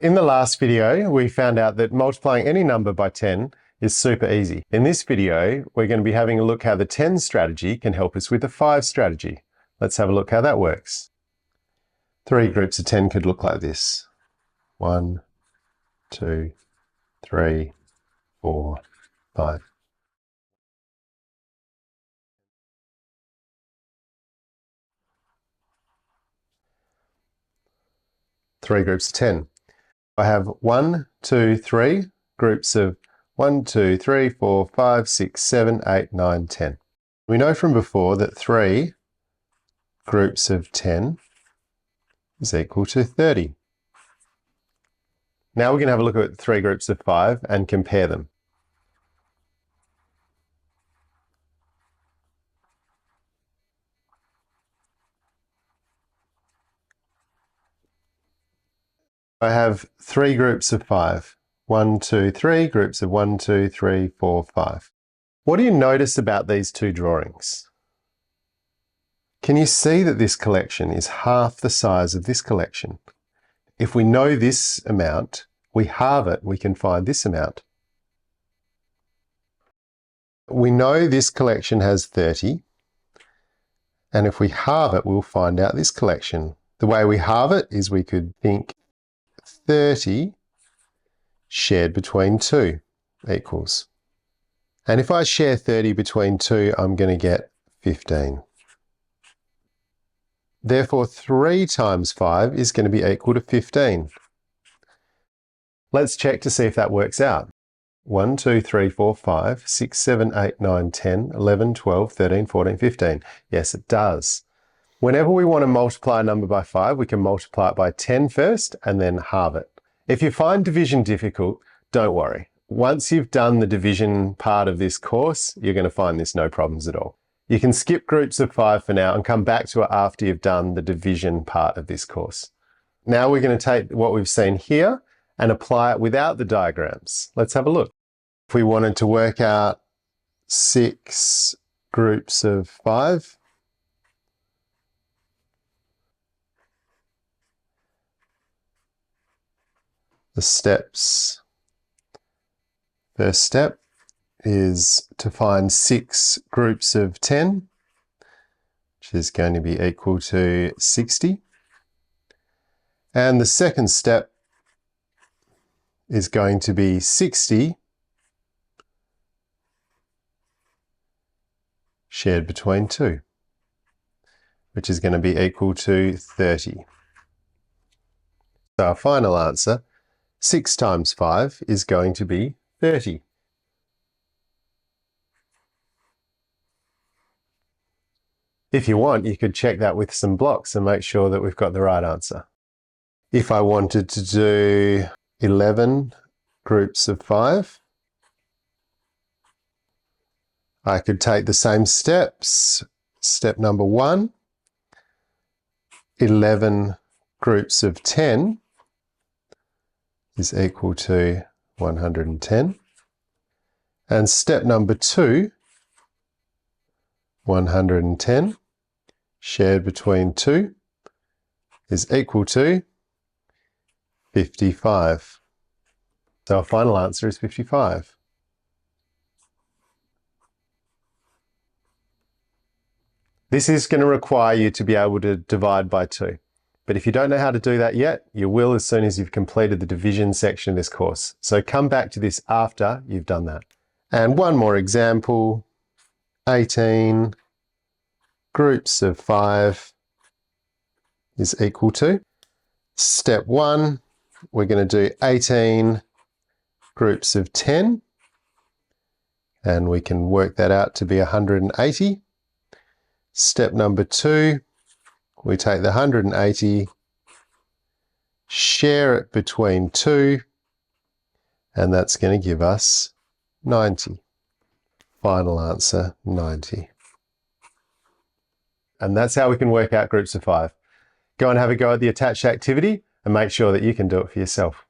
In the last video, we found out that multiplying any number by 10 is super easy. In this video, we're going to be having a look how the 10 strategy can help us with the 5 strategy. Let's have a look how that works. 3 groups of 10 could look like this. 1, 2, 3, 4, 5. Three groups of 10. I have 1, 2, 3 groups of 1, 2, 3, 4, 5, 6, 7, 8, 9, 10. We know from before that 3 groups of 10 is equal to 30. Now we're going to have a look at 3 groups of 5 and compare them. I have 3 groups of 5. 1, 2, 3, groups of 1, 2, 3, 4, 5. What do you notice about these two drawings? Can you see that this collection is half the size of this collection? If we know this amount, we halve it, we can find this amount. We know this collection has 30, and if we halve it, we'll find out this collection. The way we halve it is we could think 30 shared between 2 equals. And if I share 30 between 2, I'm going to get 15. Therefore, 3 times 5 is going to be equal to 15. Let's check to see if that works out. 1, 2, 3, 4, 5, 6, 7, 8, 9, 10, 11, 12, 13, 14, 15. Yes, it does. Whenever we want to multiply a number by 5, we can multiply it by 10 first and then halve it. If you find division difficult, don't worry. Once you've done the division part of this course, you're going to find this no problems at all. You can skip groups of 5 for now and come back to it after you've done the division part of this course. Now we're going to take what we've seen here and apply it without the diagrams. Let's have a look. If we wanted to work out 6 groups of 5, the steps, first step is to find 6 groups of 10, which is going to be equal to 60. And the second step is going to be 60 shared between 2, which is going to be equal to 30. So our final answer, 6 times 5 is going to be 30. If you want, you could check that with some blocks and make sure that we've got the right answer. If I wanted to do 11 groups of 5, I could take the same steps. Step number 1, 11 groups of 10 is equal to 110. And step number 2, 110 shared between 2 is equal to 55. So our final answer is 55. This is going to require you to be able to divide by 2. But if you don't know how to do that yet, you will as soon as you've completed the division section of this course. So come back to this after you've done that. And one more example, 18 groups of 5 is equal to. Step 1, we're going to do 18 groups of 10, and we can work that out to be 180. Step number 2, we take the 180, share it between 2, and that's going to give us 90. Final answer, 90. And that's how we can work out groups of 5. Go and have a go at the attached activity and make sure that you can do it for yourself.